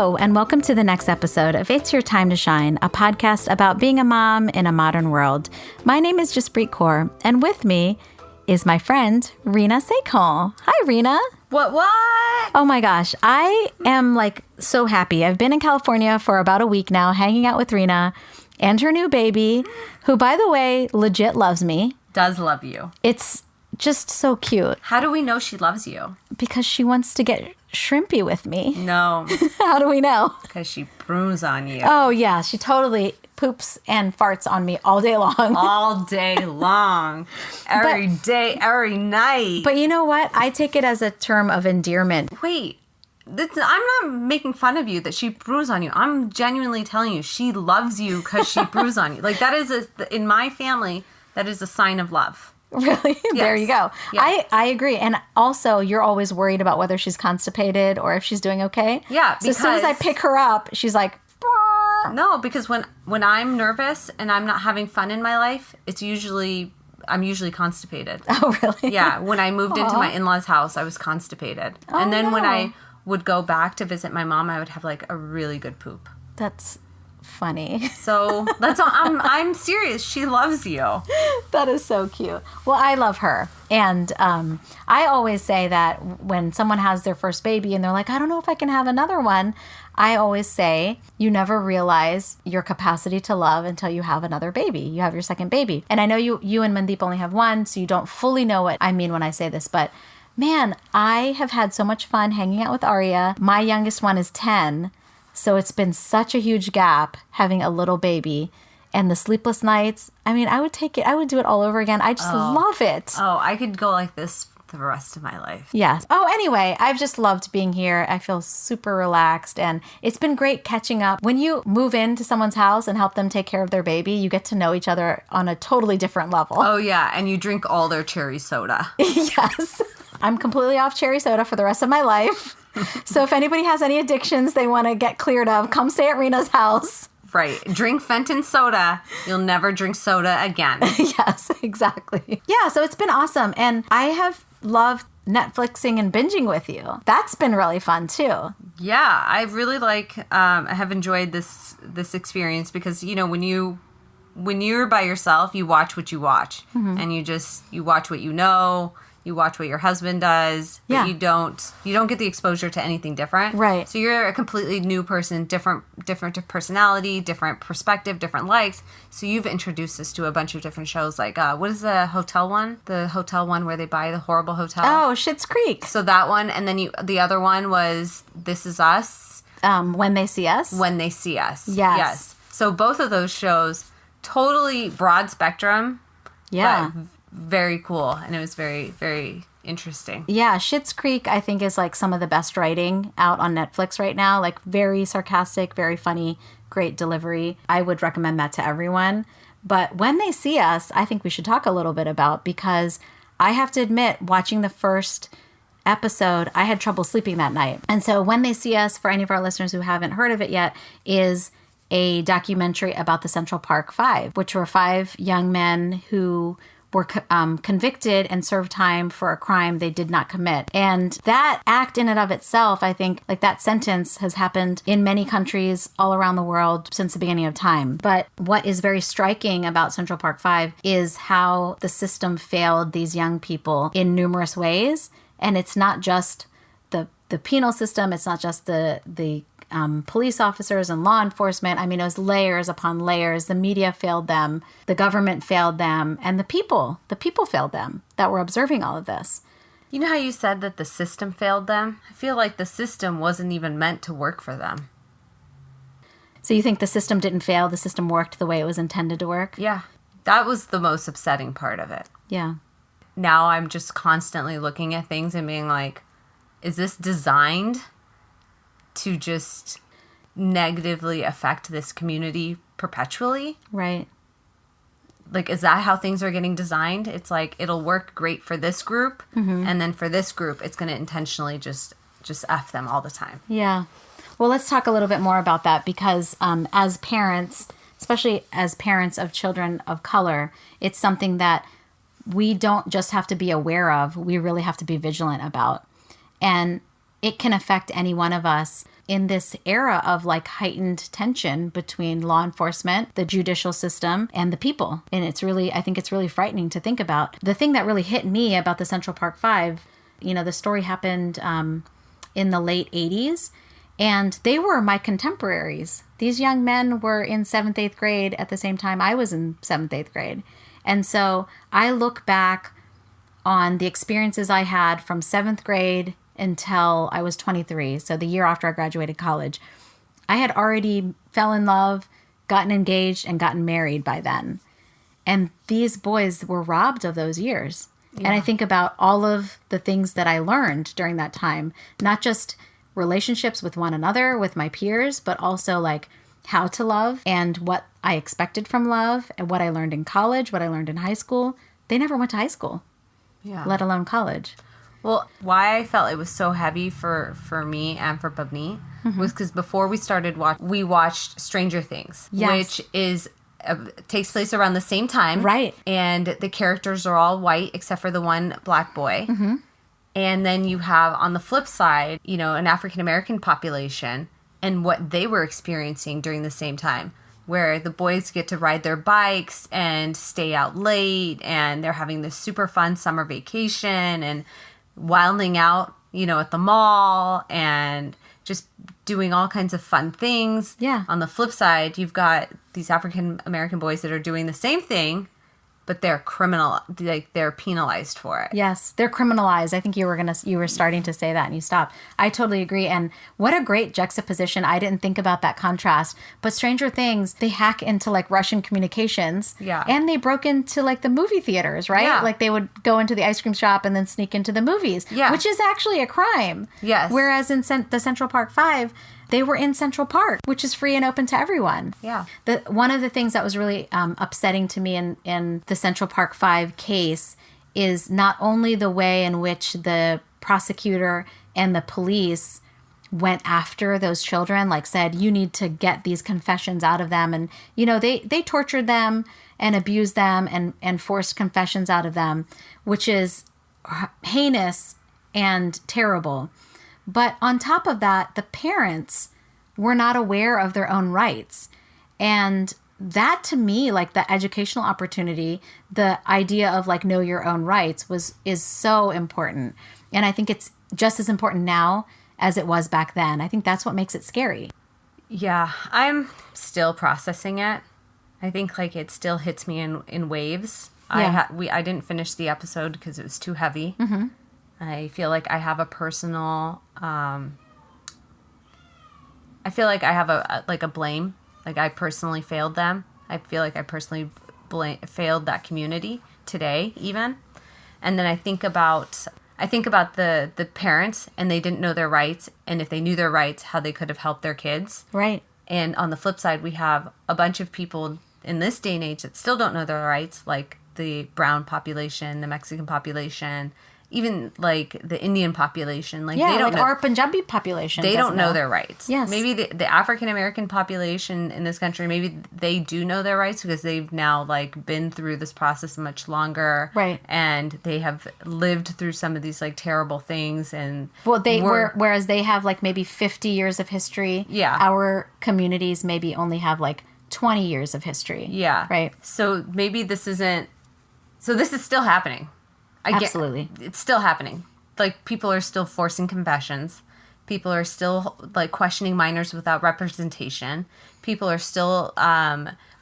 Hello, and welcome to the next episode of It's Your Time to Shine, a podcast about being a mom in a modern world. My name is Juspreet Kaur, and with me is my friend, Reena Sekhon. Hi, Reena. What? Oh my gosh, I am so happy. I've been in California for about a week now, hanging out with Reena and her new baby, who, by the way, legit loves me. Does love you. It's just so cute. How do we know she loves you? Because she wants to get shrimpy with me. No. How do we know? Because she brooms on you. Oh, yeah. She totally poops and farts on me all day long. All day long. Every day, every night. But you know what? I take it as a term of endearment. Wait. I'm not making fun of you that she brews on you. I'm genuinely telling you she loves you because she brews on you. That is, in my family, that is a sign of love. Really? Yes. There you go. Yes. I agree. And also, you're always worried about whether she's constipated or if she's doing okay. Yeah, because... So as soon as I pick her up, she's like... Brr. No, because when I'm nervous and I'm not having fun in my life, I'm usually constipated. Oh, really? Yeah. When I moved into my in-laws' house, I was constipated. Oh, and then no. when I would go back to visit my mom, I would have a really good poop. That's funny. So that's all. I'm serious. She loves you. That is so cute. Well, I love her. And I always say that when someone has their first baby and they're like, I don't know if I can have another one, I always say you never realize your capacity to love until you have another baby. You have your second baby. And I know you and Mandeep only have one, so you don't fully know what I mean when I say this, but man, I have had so much fun hanging out with Arya. My youngest one is 10. So it's been such a huge gap having a little baby, and the sleepless nights. I mean, I would take it. I would do it all over again. I just love it. Oh, I could go like this the rest of my life. Yes. Oh, anyway, I've just loved being here. I feel super relaxed, and it's been great catching up. When you move into someone's house and help them take care of their baby, you get to know each other on a totally different level. Oh, yeah. And you drink all their cherry soda. Yes. I'm completely off cherry soda for the rest of my life. So if anybody has any addictions they want to get cleared of, come stay at Reena's house. Right. Drink Fenton soda. You'll never drink soda again. Yes, exactly. Yeah, so it's been awesome. And I have loved Netflixing and binging with you. That's been really fun too. Yeah, I really I have enjoyed this experience because, when you're by yourself, you watch what you watch. Mm-hmm. And you watch what you know. You watch what your husband does, but you don't get the exposure to anything different. Right. So you're a completely new person, different personality, different perspective, different likes. So you've introduced us to a bunch of different shows. What is the hotel one? The hotel one where they buy the horrible hotel. Oh, Schitt's Creek. So that one, and then the other one was This Is Us. When They See Us. When They See Us. Yes. So both of those shows, totally broad spectrum. Yeah. Very cool, and it was very, very interesting. Yeah, Schitt's Creek, I think, is some of the best writing out on Netflix right now. Very sarcastic, very funny, great delivery. I would recommend that to everyone. But When They See Us, I think we should talk a little bit about, because I have to admit, watching the first episode, I had trouble sleeping that night. And so When They See Us, for any of our listeners who haven't heard of it yet, is a documentary about the Central Park Five, which were 5 young men who were convicted and served time for a crime they did not commit. And that act in and of itself, I think, that sentence has happened in many countries all around the world since the beginning of time. But what is very striking about Central Park Five is how the system failed these young people in numerous ways. And it's not just the penal system. It's not just the police officers and law enforcement. I mean, it was layers upon layers. The media failed them. The government failed them. And the people failed them that were observing all of this. You know how you said that the system failed them? I feel like the system wasn't even meant to work for them. So you think the system didn't fail? The system worked the way it was intended to work? Yeah. That was the most upsetting part of it. Yeah. Now I'm just constantly looking at things and being like, is this designed to just negatively affect this community perpetually? Right. Is that how things are getting designed? It's it'll work great for this group, mm-hmm. and then for this group, it's going to intentionally just F them all the time. Yeah. Well, let's talk a little bit more about that, because as parents, especially as parents of children of color, it's something that we don't just have to be aware of, we really have to be vigilant about. And it can affect any one of us in this era of like heightened tension between law enforcement, the judicial system, and the people. And I think it's really frightening to think about. The thing that really hit me about the Central Park Five, the story happened in the late 80s, and they were my contemporaries. These young men were in 7th, 8th grade at the same time I was in 7th, 8th grade. And so I look back on the experiences I had from 7th grade until I was 23, so the year after I graduated college. I had already fell in love, gotten engaged, and gotten married by then. And these boys were robbed of those years. Yeah. And I think about all of the things that I learned during that time, not just relationships with one another, with my peers, but also like how to love and what I expected from love and what I learned in college, what I learned in high school. They never went to high school, let alone college. Well, why I felt it was so heavy for me and for Pavni was because before we started we watched Stranger Things, which is takes place around the same time. Right. And the characters are all white except for the one black boy. Mm-hmm. And then you have on the flip side, an African-American population and what they were experiencing during the same time, where the boys get to ride their bikes and stay out late, and they're having this super fun summer vacation and wilding out, at the mall and just doing all kinds of fun things. Yeah. On the flip side, you've got these African American boys that are doing the same thing, but they're they're penalized for it. Yes, they're criminalized. I think you were starting to say that and you stopped. I totally agree. And what a great juxtaposition. I didn't think about that contrast. But Stranger Things, they hack into like Russian communications. Yeah. And they broke into like the movie theaters, right? Yeah. Like they would go into the ice cream shop and then sneak into the movies. Yeah. Which is actually a crime. Yes. Whereas in the Central Park Five, they were in Central Park, which is free and open to everyone. Yeah. One of the things that was really upsetting to me in the Central Park Five case is not only the way in which the prosecutor and the police went after those children, like said, you need to get these confessions out of them. And, they tortured them and abused them and forced confessions out of them, which is heinous and terrible. But on top of that, the parents were not aware of their own rights. And that to me, like the educational opportunity, the idea of like know your own rights is so important. And I think it's just as important now as it was back then. I think that's what makes it scary. Yeah, I'm still processing it. I think like it still hits me in waves. Yeah. I didn't finish the episode because it was too heavy. Mm-hmm. I feel like I have a personal, I feel like I have a blame. Like I personally failed them. I feel like I personally failed that community today even. And then I think about the parents, and they didn't know their rights. And if they knew their rights, how they could have helped their kids. Right. And on the flip side, we have a bunch of people in this day and age that still don't know their rights, like the brown population, the Mexican population, even like the Indian population, they don't know, our Punjabi population. They don't know their rights. Yes. Maybe the African American population in this country, maybe they do know their rights because they've now like been through this process much longer, right? And they have lived through some of these like terrible things, and whereas they have like maybe 50 years of history. Yeah. Our communities maybe only have like 20 years of history. Yeah. Right. So maybe this isn't. So this is still happening. Absolutely. It's still happening. Like, people are still forcing confessions. People are still, like, questioning minors without representation. People are still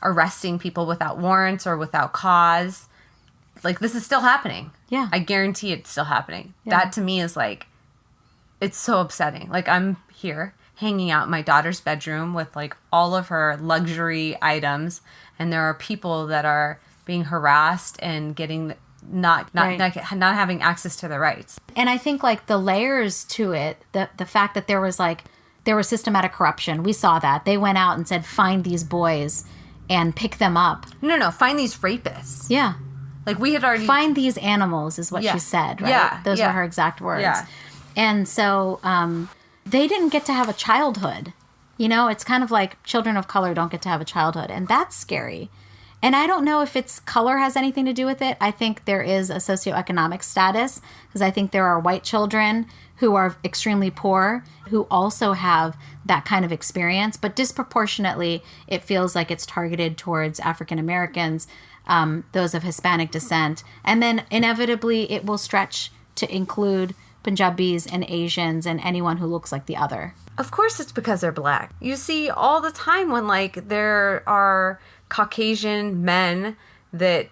arresting people without warrants or without cause. Like, this is still happening. Yeah. I guarantee it's still happening. Yeah. That, to me, is, like, it's so upsetting. Like, I'm here hanging out in my daughter's bedroom with, like, all of her luxury items, and there are people that are being harassed and getting... not having access to their rights. And I think like the layers to it, the fact that there was systematic corruption. We saw that. They went out and said, find these boys and pick them up. No, find these rapists. Yeah. Like we had already... Find these animals is what she said, right? Yeah. Those were her exact words. Yeah. And so they didn't get to have a childhood. It's kind of like children of color don't get to have a childhood. And that's scary. And I don't know if it's color has anything to do with it. I think there is a socioeconomic status, because I think there are white children who are extremely poor who also have that kind of experience. But disproportionately, it feels like it's targeted towards African Americans, those of Hispanic descent. And then inevitably, it will stretch to include Punjabis and Asians and anyone who looks like the other. Of course it's because they're black. You see all the time when, like, there are Caucasian men that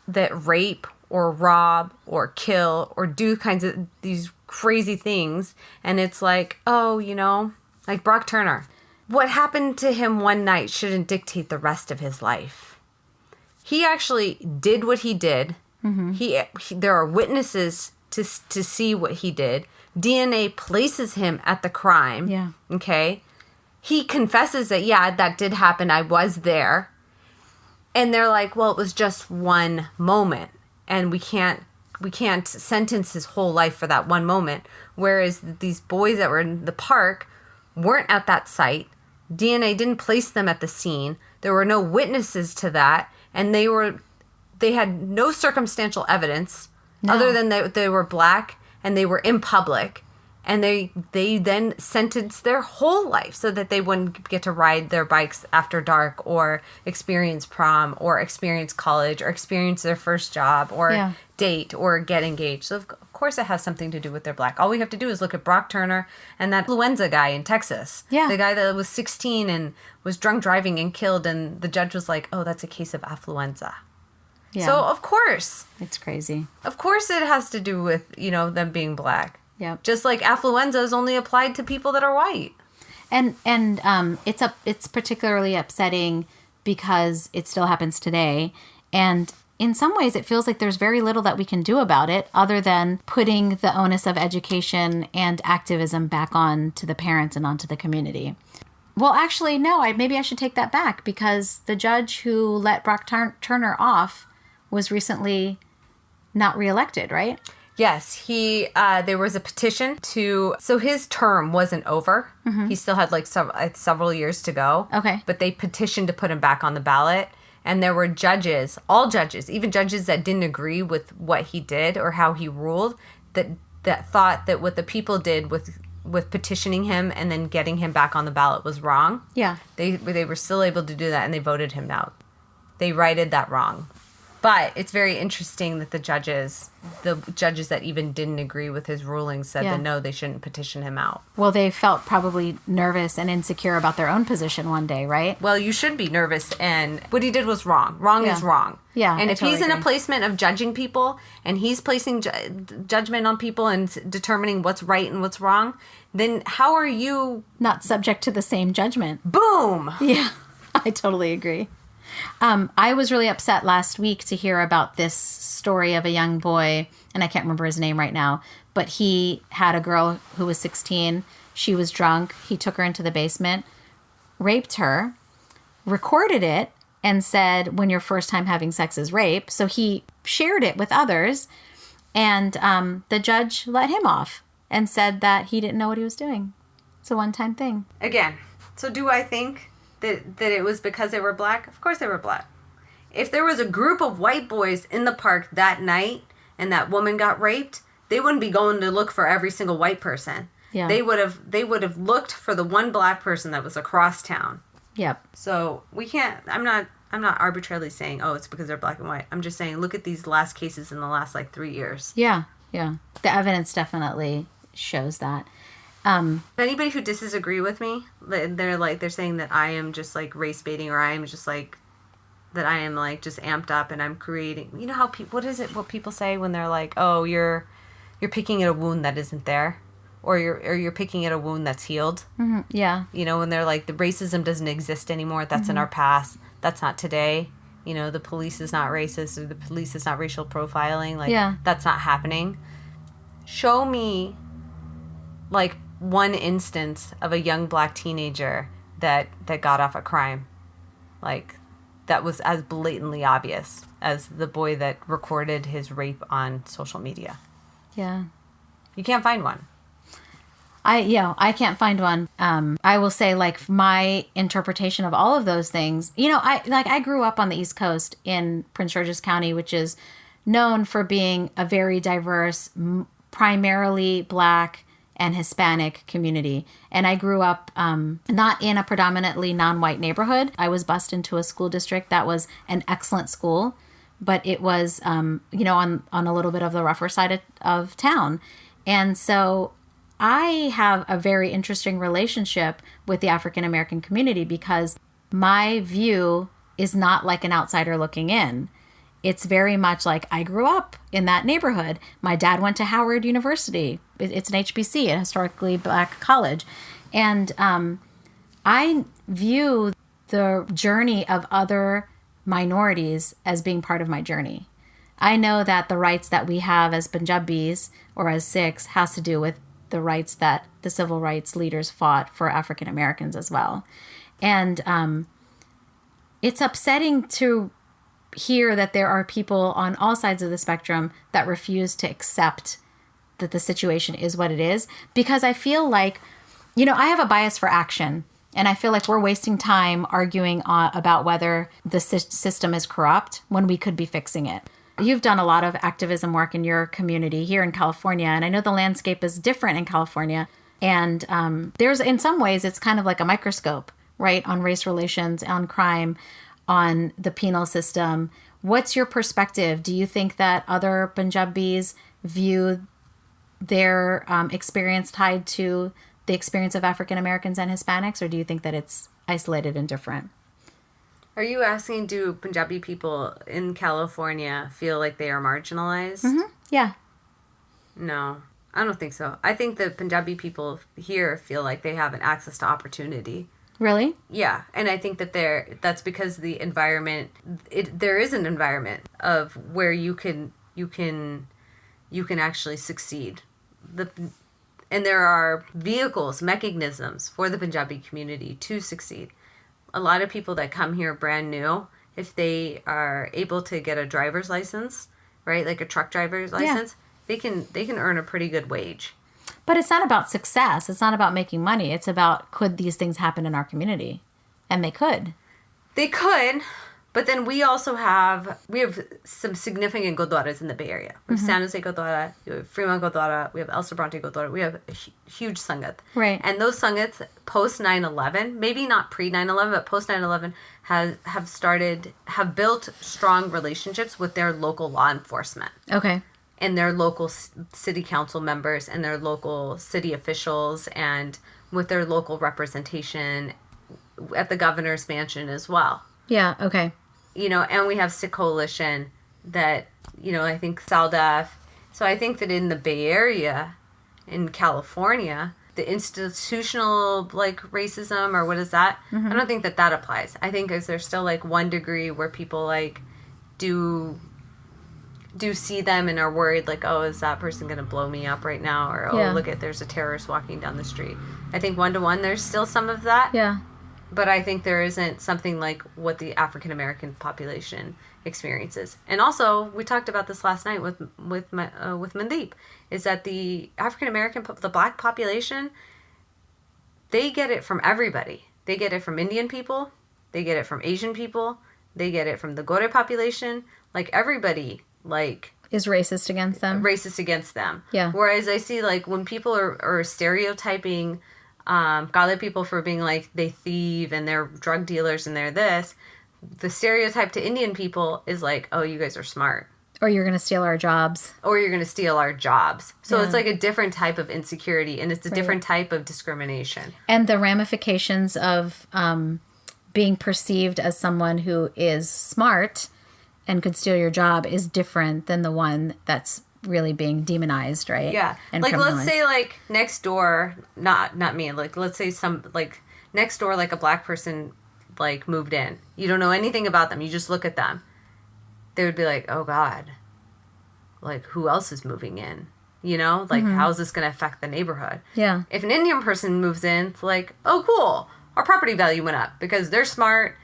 rape or rob or kill or do kinds of these crazy things, and it's like, oh, you know, like Brock Turner. What happened to him one night shouldn't dictate the rest of his life. He actually did what he did. He there are witnesses to see what he did. DNA places him at the crime. Yeah. Okay. He confesses that, yeah, that did happen. I was there. And they're like, well, it was just one moment, and we can't sentence his whole life for that one moment. Whereas these boys that were in the park weren't at that site. DNA didn't place them at the scene. There were no witnesses to that, and they had no circumstantial evidence other than that they were black and they were in public. And they then sentenced their whole life so that they wouldn't get to ride their bikes after dark or experience prom or experience college or experience their first job or date or get engaged. So, of course, it has something to do with their black. All we have to do is look at Brock Turner and that influenza guy in Texas. Yeah. The guy that was 16 and was drunk driving and killed. And the judge was like, oh, that's a case of affluenza. Yeah. So, of course. It's crazy. Of course it has to do with, you know, them being black. Yep. Just like affluenza is only applied to people that are white. And it's particularly upsetting because it still happens today. And in some ways, it feels like there's very little that we can do about it other than putting the onus of education and activism back on to the parents and onto the community. Well, actually, no, maybe I should take that back, because the judge who let Brock Turner off was recently not reelected, right? Yes, there was a petition so his term wasn't over. He still had like several years to go. Okay. But they petitioned to put him back on the ballot. And there were judges, all judges, even judges that didn't agree with what he did or how he ruled, that thought that what the people did with petitioning him and then getting him back on the ballot was wrong. Yeah. They were still able to do that, and they voted him out. They righted that wrong. But it's very interesting that the judges that even didn't agree with his ruling said that no, they shouldn't petition him out. Well, they felt probably nervous and insecure about their own position one day, right? Well, you should be nervous, and what he did was wrong. Wrong is wrong. Yeah, and if he's in a placement of judging people, and he's placing judgment on people and determining what's right and what's wrong, then how are you not subject to the same judgment? Boom! Yeah, I totally agree. I was really upset last week to hear about this story of a young boy, and I can't remember his name right now, but he had a girl who was 16. She was drunk. He took her into the basement, raped her, recorded it, and said, when your first time having sex is rape. So he shared it with others, and the judge let him off and said that he didn't know what he was doing. It's a one-time thing. Again, so do I think that it was because they were black? Of course they were black. If there was a group of white boys in the park that night and that woman got raped, they wouldn't be going to look for every single white person. Yeah. They would have looked for the one black person that was across town. Yep. So we can't, I'm not arbitrarily saying, oh, it's because they're black and white. I'm just saying, look at these last cases in the last 3 years. Yeah. Yeah. The evidence definitely shows that. Anybody who disagree with me, they're saying that I am just race baiting, or I am just that I am just amped up and I'm creating. You know how what people say when they're like, oh, you're picking at a wound that isn't there, or you're picking at a wound that's healed. Mm-hmm. Yeah. You know, when they're like, the racism doesn't exist anymore. That's in our past. That's not today. You know, the police is not racist, or the police is not racial profiling. That's not happening. Show me one instance of a young black teenager that got off a crime that was as blatantly obvious as the boy that recorded his rape on social media. Yeah. You can't find one. I can't find one. I will say, like, my interpretation of all of those things, I grew up on the East Coast in Prince George's County, which is known for being a very diverse, primarily Black and Hispanic community. And I grew up not in a predominantly non-white neighborhood. I was bused into a school district that was an excellent school, but it was, on a little bit of the rougher side of town. And so I have a very interesting relationship with the African American community because my view is not like an outsider looking in. It's very much like I grew up in that neighborhood. My dad went to Howard University. It's an HBC, a historically Black college. And I view the journey of other minorities as being part of my journey. I know that the rights that we have as Punjabis or as Sikhs has to do with the rights that the civil rights leaders fought for African Americans as well. And it's upsetting to hear that there are people on all sides of the spectrum that refuse to accept that the situation is what it is, because I feel like, I have a bias for action, and I feel like we're wasting time arguing about whether the system is corrupt when we could be fixing it. You've done a lot of activism work in your community here in California, and I know the landscape is different in California. And there's, in some ways, it's kind of like a microscope, right, on race relations, on crime, on the penal system. What's your perspective? Do you think that other Punjabis view their experience tied to the experience of African Americans and Hispanics, or do you think that it's isolated and different? Are you asking, do Punjabi people in California feel like they are marginalized? Mm-hmm. Yeah. No, I don't think so. I think the Punjabi people here feel like they have an access to opportunity. Really? Yeah, and I think that that's because the environment, there is an environment of where you can actually succeed. And there are vehicles, mechanisms for the Punjabi community to succeed. A lot of people that come here brand new, if they are able to get a driver's license, right, like a truck driver's license, they can earn a pretty good wage. But it's not about success. It's not about making money. It's about, could these things happen in our community? And they could. They could, but then we also have some significant gurdwaras in the Bay Area. We have San Jose Gurdwara, we have Fremont Gurdwara, we have El Sobrante Gurdwara, we have a huge sangat. Right. And those sangats, post 9/11, maybe not pre 9/11, but post 9/11, have built strong relationships with their local law enforcement. Okay. And their local city council members and their local city officials, and with their local representation at the governor's mansion as well. Yeah, okay. And we have Sikh Coalition that, I think SALDEF. So I think that in the Bay Area, in California, the institutional, like, racism, or what is that? I don't think that applies. I think there's still, like, one degree where people, like, do see them and are worried, like, oh, is that person going to blow me up right now? Or, oh, look there's a terrorist walking down the street. I think 1-to-1, there's still some of that. Yeah. But I think there isn't something like what the African American population experiences. And also, we talked about this last night with Mandeep, is that the African American, the Black population, they get it from everybody. They get it from Indian people. They get it from Asian people. They get it from the Gore population. Like, everybody, like, is racist against them. Yeah. Whereas I see, like, when people are stereotyping Gale people for being like, they thieve and they're drug dealers and they're this, the stereotype to Indian people is like, oh, you guys are smart. Or you're going to steal our jobs. So it's like a different type of insecurity, and it's a different type of discrimination. And the ramifications of being perceived as someone who is smart and could steal your job is different than the one that's really being demonized, right? Yeah. And like, let's say, like, next door, not me, like, let's say next door, like, a Black person, like, moved in. You don't know anything about them. You just look at them. They would be like, oh, God, like, who else is moving in? Like, how is this going to affect the neighborhood? Yeah. If an Indian person moves in, it's like, oh, cool, our property value went up because they're smart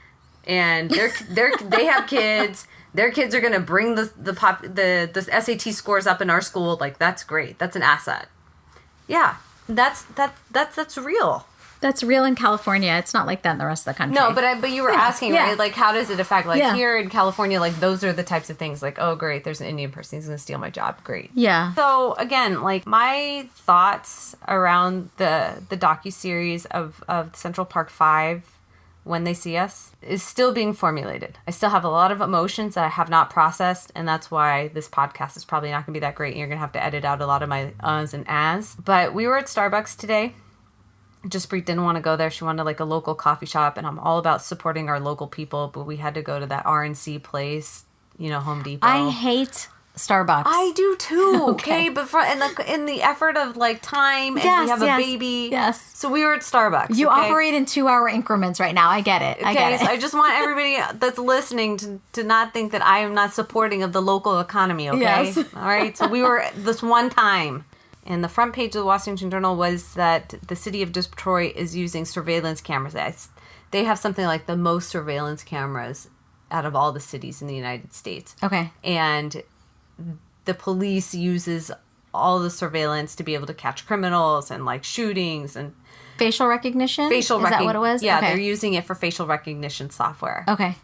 and they have kids. Their kids are going to bring the SAT scores up in our school. Like, that's great. That's an asset. Yeah. that's real. That's real in California. It's not like that in the rest of the country. No, but you were asking, right? Like, how does it affect? Like, Yeah. here in California, like, those are the types of things. Like, oh, great, there's an Indian person. He's going to steal my job. Great. Yeah. So, again, like, my thoughts around the docuseries of Central Park 5, When They See Us, is still being formulated. I still have a lot of emotions that I have not processed, and that's why this podcast is probably not going to be that great. And you're going to have to edit out a lot of my uhs and ahs. But we were at Starbucks today. Juspreet didn't want to go there. She wanted like a local coffee shop, and I'm all about supporting our local people, but we had to go to that RNC place, Home Depot. I hate Starbucks. I do too. Okay. Okay, but in the effort of like time, and Yes, we have yes, a baby. yes. So we were at Starbucks. You okay? operate in 2-hour increments right now. I get it. I get it. So I just want everybody that's listening to not think that I am not supporting of the local economy, okay? Yes. All right? So we were this one time. And the front page of the Washington Journal was that the city of Detroit is using surveillance cameras. They have something like the most surveillance cameras out of all the cities in the United States. Okay. And the police uses all the surveillance to be able to catch criminals and like shootings and Facial recognition? Is that what it was? Yeah, Okay. they're using it for facial recognition software. Okay.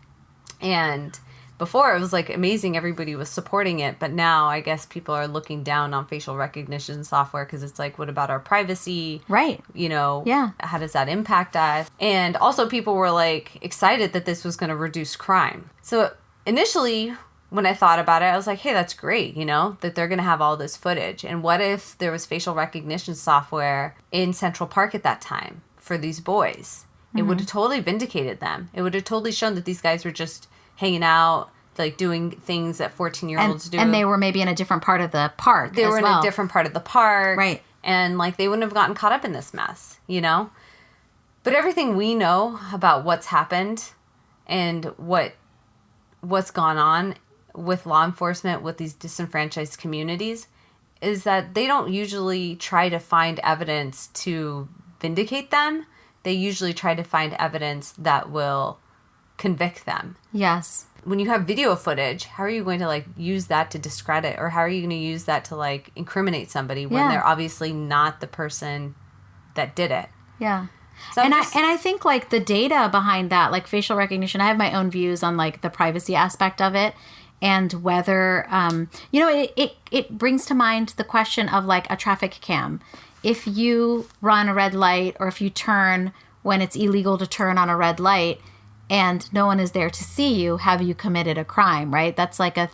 And before it was like amazing, everybody was supporting it, but now I guess people are looking down on facial recognition software because it's like, what about our privacy? Right. Yeah. How does that impact us? And also people were like excited that this was going to reduce crime. So initially when I thought about it, I was like, hey, that's great, that they're going to have all this footage. And what if there was facial recognition software in Central Park at that time for these boys? It would have totally vindicated them. It would have totally shown that these guys were just hanging out, like doing things that 14-year-olds do. And they were maybe in a different part of the park. They were in a different part of the park. Right. And like they wouldn't have gotten caught up in this mess, But everything we know about what's happened and what's gone on with law enforcement with these disenfranchised communities is that they don't usually try to find evidence to vindicate them. They usually try to find evidence that will convict them. Yes. When you have video footage, how are you going to like use that to discredit, or how are you going to use that to like incriminate somebody when they're obviously not the person that did it? Yeah. So I think like the data behind that, like facial recognition, I have my own views on like the privacy aspect of it, and whether it brings to mind the question of like a traffic cam. If you run a red light, or if you turn when it's illegal to turn on a red light, and no one is there to see you, have you committed a crime, right? That's like a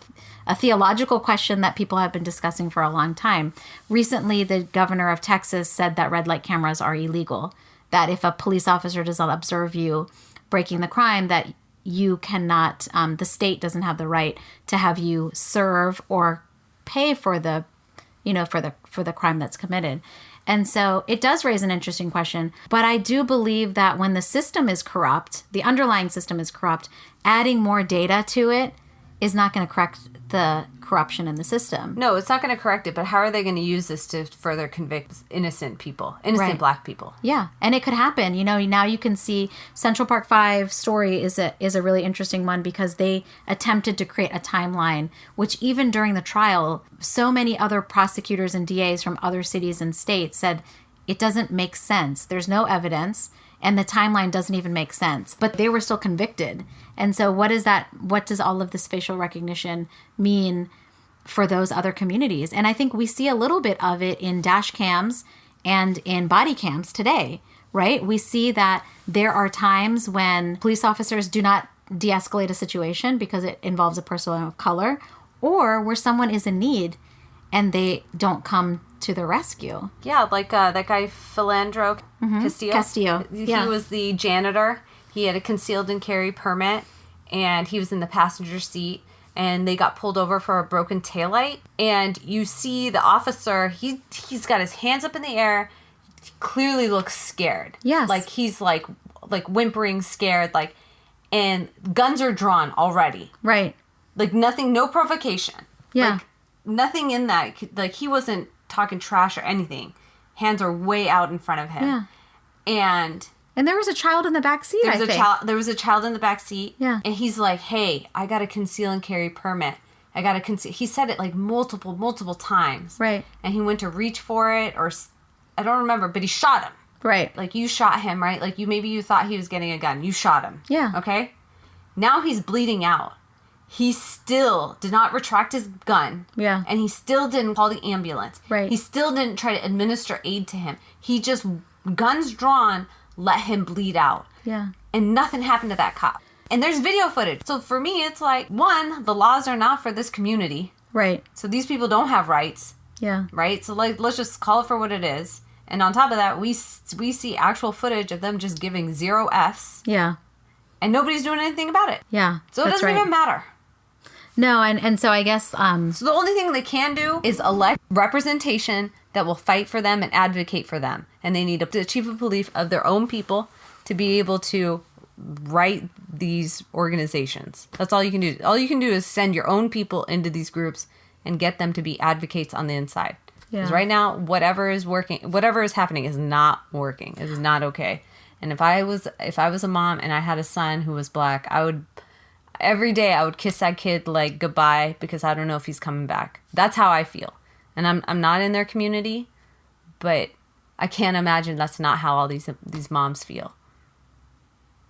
theological question that people have been discussing for a long time. Recently, the governor of Texas said that red light cameras are illegal, that if a police officer does not observe you breaking the crime, that you cannot, the state doesn't have the right to have you serve or pay for the crime that's committed. And so it does raise an interesting question. But I do believe that when the system is corrupt, the underlying system is corrupt, adding more data to it is not going to correct the corruption in the system. No, it's not going to correct it, but how are they going to use this to further convict innocent people, Right. Black people? Yeah, and it could happen. Now you can see Central Park 5 story is a really interesting one because they attempted to create a timeline, which even during the trial, so many other prosecutors and DAs from other cities and states said it doesn't make sense. There's no evidence, and the timeline doesn't even make sense. But they were still convicted. And so what does all of this facial recognition mean for those other communities? And I think we see a little bit of it in dash cams and in body cams today, right? We see that there are times when police officers do not de-escalate a situation because it involves a person of color, or where someone is in need and they don't come to the rescue. Yeah, like that guy Philandro Castillo. He was the janitor. He had a concealed and carry permit, and he was in the passenger seat, and they got pulled over for a broken taillight. And you see the officer, he's got his hands up in the air. He clearly looks scared. Yes. Like he's like whimpering, scared, like, and guns are drawn already. Right. Like nothing, no provocation. Yeah. Like nothing in that. Like he wasn't talking trash or anything. Hands are way out in front of him. Yeah. And there was a child in the back seat, I think. There was a child in the back seat. Yeah. And he's like, hey, I got a conceal and carry permit. He said it like multiple times. Right. And he went to reach for it, or I don't remember, but he shot him. Right. Like, you shot him, right? Like, maybe you thought he was getting a gun. You shot him. Yeah. Okay? Now he's bleeding out. He still did not retract his gun. Yeah. And he still didn't call the ambulance. Right. He still didn't try to administer aid to him. He just, guns drawn, let him bleed out. Yeah. And nothing happened to that cop. And there's video footage. So for me, it's like, one, the laws are not for this community. Right. So these people don't have rights. Yeah. Right? So, like, let's just call it for what it is. And on top of that, we see actual footage of them just giving 0 Fs. Yeah. And nobody's doing anything about it. Yeah. So it doesn't even matter. No, and so I guess... So the only thing they can do is elect representation that will fight for them and advocate for them. And they need the chief of police of their own people to be able to write these organizations. That's all you can do. All you can do is send your own people into these groups and get them to be advocates on the inside. Because right now, whatever is happening is not working. It is not okay. And if I was a mom and I had a son who was black, every day I would kiss that kid like goodbye because I don't know if he's coming back. That's how I feel. And I'm not in their community, but I can't imagine that's not how all these moms feel.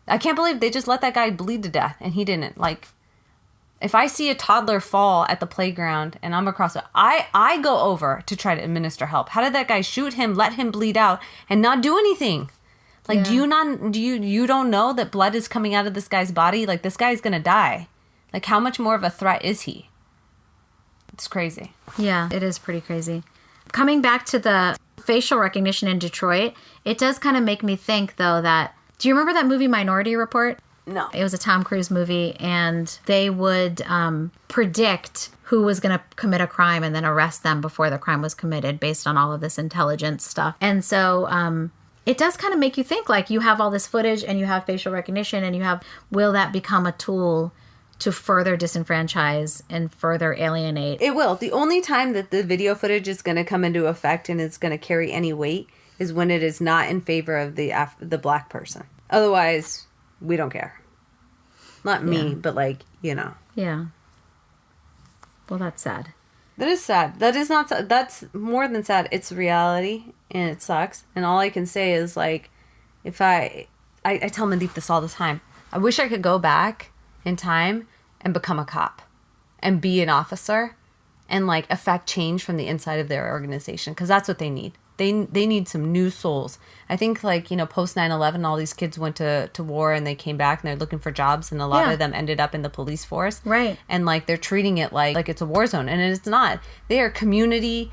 I can't believe they just let that guy bleed to death and he didn't. Like, if I see a toddler fall at the playground and I'm across it, I go over to try to administer help. How did that guy shoot him, let him bleed out, and not do anything? Like, you don't know that blood is coming out of this guy's body? Like, this guy's gonna die. Like, how much more of a threat is he? It's crazy. Yeah, it is pretty crazy. Coming back to the facial recognition in Detroit, it does kind of make me think, though, that... Do you remember that movie Minority Report? No. It was a Tom Cruise movie, and they would predict who was going to commit a crime and then arrest them before the crime was committed based on all of this intelligence stuff. And so it does kind of make you think, like, you have all this footage and you have facial recognition and will that become a tool to further disenfranchise and further alienate? It will. The only time that the video footage is going to come into effect and it's going to carry any weight is when it is not in favor of the black person. Otherwise, we don't care. Not me, but like, Yeah. Well, that's sad. That is sad. That is not sad. That's more than sad. It's reality and it sucks. And all I can say is, like, if I tell Mandeep this all the time. I wish I could go back in time and become a cop and be an officer and, like, affect change from the inside of their organization, because that's what they need. They need some new souls. I think, like, post 9/11, all these kids went to war and they came back and they're looking for jobs, and a lot of them ended up in the police force. Right. And, like, they're treating it like it's a war zone, and it's not. They are community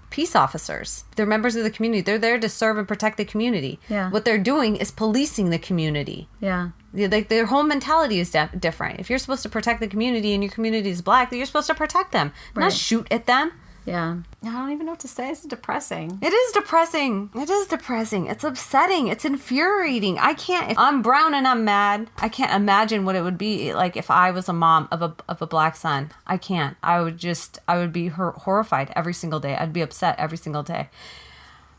peace officers. They're members of the community. They're there to serve and protect the community. Yeah. What they're doing is policing the community. Yeah. Like, their whole mentality is different. If you're supposed to protect the community and your community is black, then you're supposed to protect them, not shoot at them. Yeah. I don't even know what to say. It's depressing. It is depressing. It is depressing. It's upsetting. It's infuriating. If I'm brown and I'm mad, I can't imagine what it would be like if I was a mom of a black son. I can't. I would be horrified every single day. I'd be upset every single day.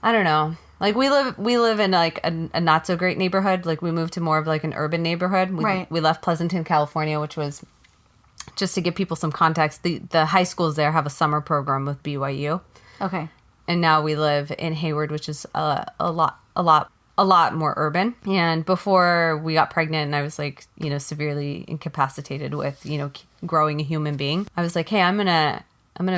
I don't know. Like, we live in, like, a not so great neighborhood. Like, we moved to more of, like, an urban neighborhood. We left Pleasanton, California, which was... Just to give people some context, the high schools there have a summer program with BYU. Okay. And now we live in Hayward, which is a lot more urban. And before we got pregnant and I was, like, severely incapacitated with, growing a human being, I was like, hey, I'm gonna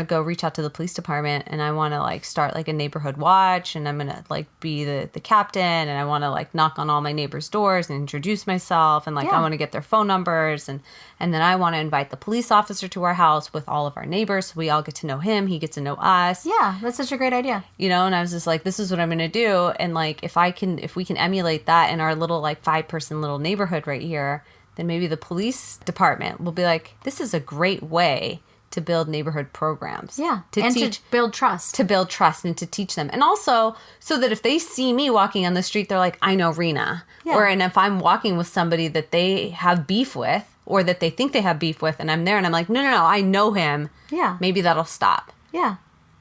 go reach out to the police department and I want to, like, start, like, a neighborhood watch, and I'm gonna, like, be the captain, and I want to, like, knock on all my neighbors' doors and introduce myself, and, like, I want to get their phone numbers, and then I want to invite the police officer to our house with all of our neighbors, so we all get to know him, he gets to know us. Yeah, that's such a great idea. And I was just like, this is what I'm gonna do, and, like, if we can emulate that in our little, like, 5-person little neighborhood right here, then maybe the police department will be like, this is a great way to build neighborhood programs. Yeah. To build trust. To build trust and to teach them. And also, so that if they see me walking on the street, they're like, I know Reena. Yeah. And if I'm walking with somebody that they have beef with, or that they think they have beef with, and I'm there and I'm like, no, I know him. Yeah. Maybe that'll stop. Yeah.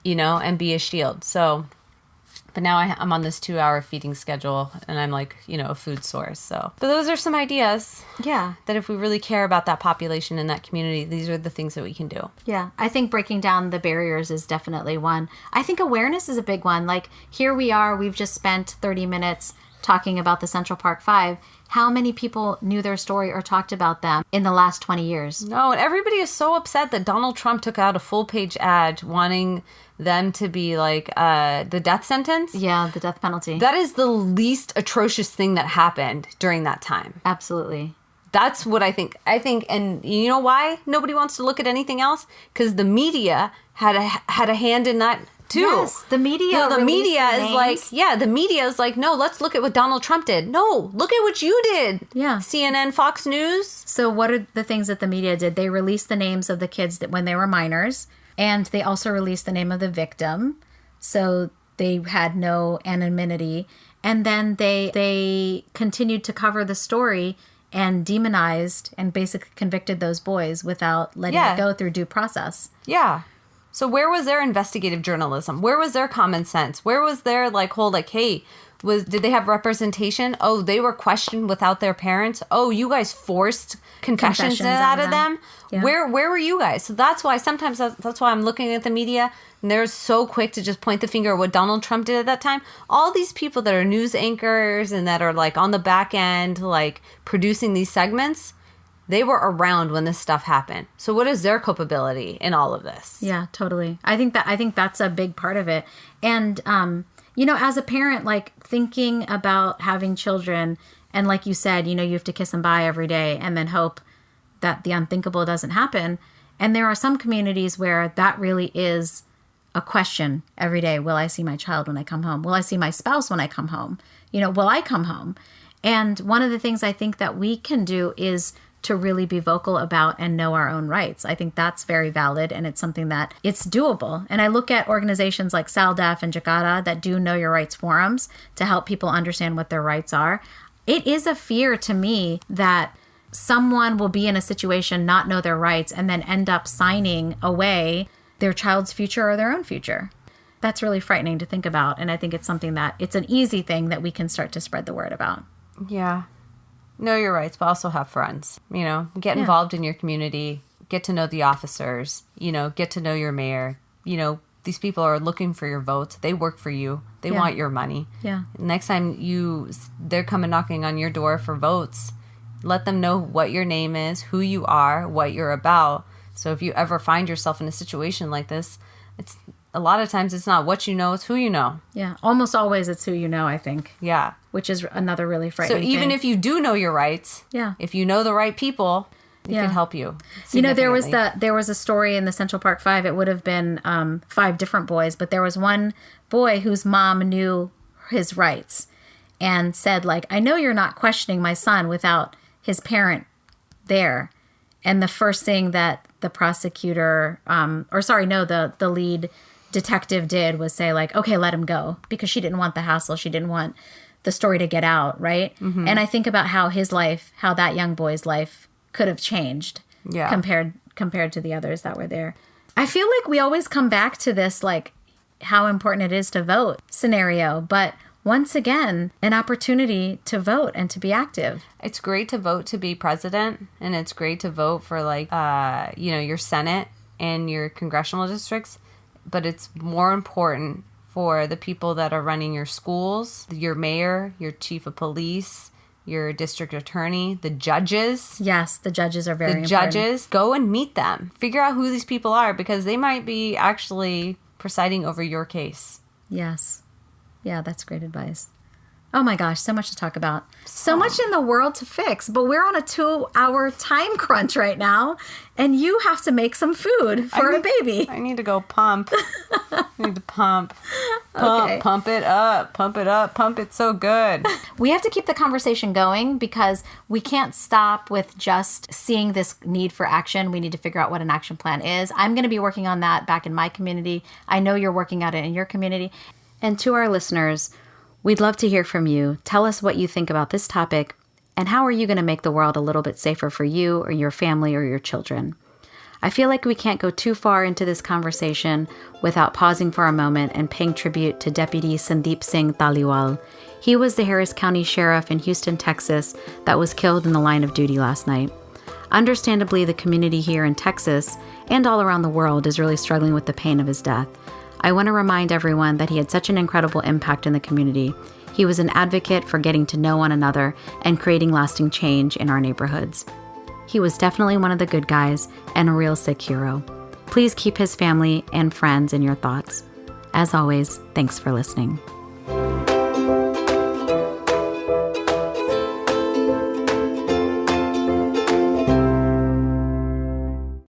And be a shield. So, But now I'm on this 2-hour feeding schedule, and I'm like, a food source. So, but those are some ideas. Yeah. That if we really care about that population and that community, these are the things that we can do. Yeah. I think breaking down the barriers is definitely one. I think awareness is a big one. Like, here we are, we've just spent 30 minutes talking about the Central Park Five. How many people knew their story or talked about them in the last 20 years? No, and everybody is so upset that Donald Trump took out a full-page ad wanting them to be like the death sentence. Yeah, the death penalty. That is the least atrocious thing that happened during that time. Absolutely. That's what I think. And you know why nobody wants to look at anything else? Because the media had a hand in that too. Yes, the media. The media is like, the media is like, no, let's look at what Donald Trump did. No, look at what you did. Yeah. CNN, Fox News. So what are the things that the media did? They released the names of the kids that when they were minors, and they also released the name of the victim. So they had no anonymity. And then they continued to cover the story and demonized and basically convicted those boys without letting it go through due process. Yeah. So where was their investigative journalism? Where was their common sense? Where was their whole hey, did they have representation? Oh, they were questioned without their parents. Oh, you guys forced confessions out of them. Yeah. Where were you guys? So that's why sometimes that's why I'm looking at the media and they're so quick to just point the finger at what Donald Trump did at that time. All these people that are news anchors and that are on the back end producing these segments, they were around when this stuff happened. So what is their culpability in all of this? Yeah, totally. I think that's a big part of it. And as a parent, thinking about having children, and like you said, you have to kiss them bye every day and then hope that the unthinkable doesn't happen. And there are some communities where that really is a question every day. Will I see my child when I come home? Will I see my spouse when I come home? Will I come home? And one of the things I think that we can do is to really be vocal about and know our own rights. I think that's very valid, and it's something that it's doable. And I look at organizations like SALDEF and Jakarta that do know your rights forums to help people understand what their rights are. It is a fear to me that someone will be in a situation, not know their rights, and then end up signing away their child's future or their own future. That's really frightening to think about. And I think it's something that it's an easy thing that we can start to spread the word about. Yeah. Know your rights, but also have friends. Get involved in your community, get to know the officers, get to know your mayor. These people are looking for your votes. They work for you. They want your money. Yeah. Next time they're coming knocking on your door for votes, let them know what your name is, who you are, what you're about. So if you ever find yourself in a situation like this, it's a lot of times it's not what you know, it's who you know. Yeah. Almost always it's who you know, I think. Yeah. Which is another really frightening thing. So even if you do know your rights, if you know the right people, it can help you. There was a story in the Central Park Five. It would have been 5 different boys, but there was one boy whose mom knew his rights and said, I know you're not questioning my son without his parent there. And the first thing that the prosecutor, the lead detective did was say okay, let him go, because she didn't want the hassle. She didn't want the story to get out, right? Mm-hmm. And I think about how that young boy's life could have changed compared to the others that were there. I feel like we always come back to this, how important it is to vote scenario, but once again, an opportunity to vote and to be active. It's great to vote to be president, and it's great to vote for your Senate and your congressional districts, but it's more important for the people that are running your schools, your mayor, your chief of police, your district attorney, the judges. Yes, the judges are very important. The judges, go and meet them. Figure out who these people are, because they might be actually presiding over your case. Yes. Yeah, that's great advice. Oh my gosh, so much to talk about. So much in the world to fix, but we're on a 2-hour time crunch right now, and you have to make some food for a baby. I need to go pump. I need to pump. Okay. Pump it up. Pump it up. Pump it so good. We have to keep the conversation going, because we can't stop with just seeing this need for action. We need to figure out what an action plan is. I'm going to be working on that back in my community. I know you're working on it in your community. And to our listeners, we'd love to hear from you. Tell us what you think about this topic, and how are you going to make the world a little bit safer for you or your family or your children. I feel like we can't go too far into this conversation without pausing for a moment and paying tribute to Deputy Sandeep Singh Taliwal. He was the Harris County Sheriff in Houston, Texas, that was killed in the line of duty last night. Understandably, the community here in Texas and all around the world is really struggling with the pain of his death. I want to remind everyone that he had such an incredible impact in the community. He was an advocate for getting to know one another and creating lasting change in our neighborhoods. He was definitely one of the good guys and a real Sikh hero. Please keep his family and friends in your thoughts. As always, thanks for listening.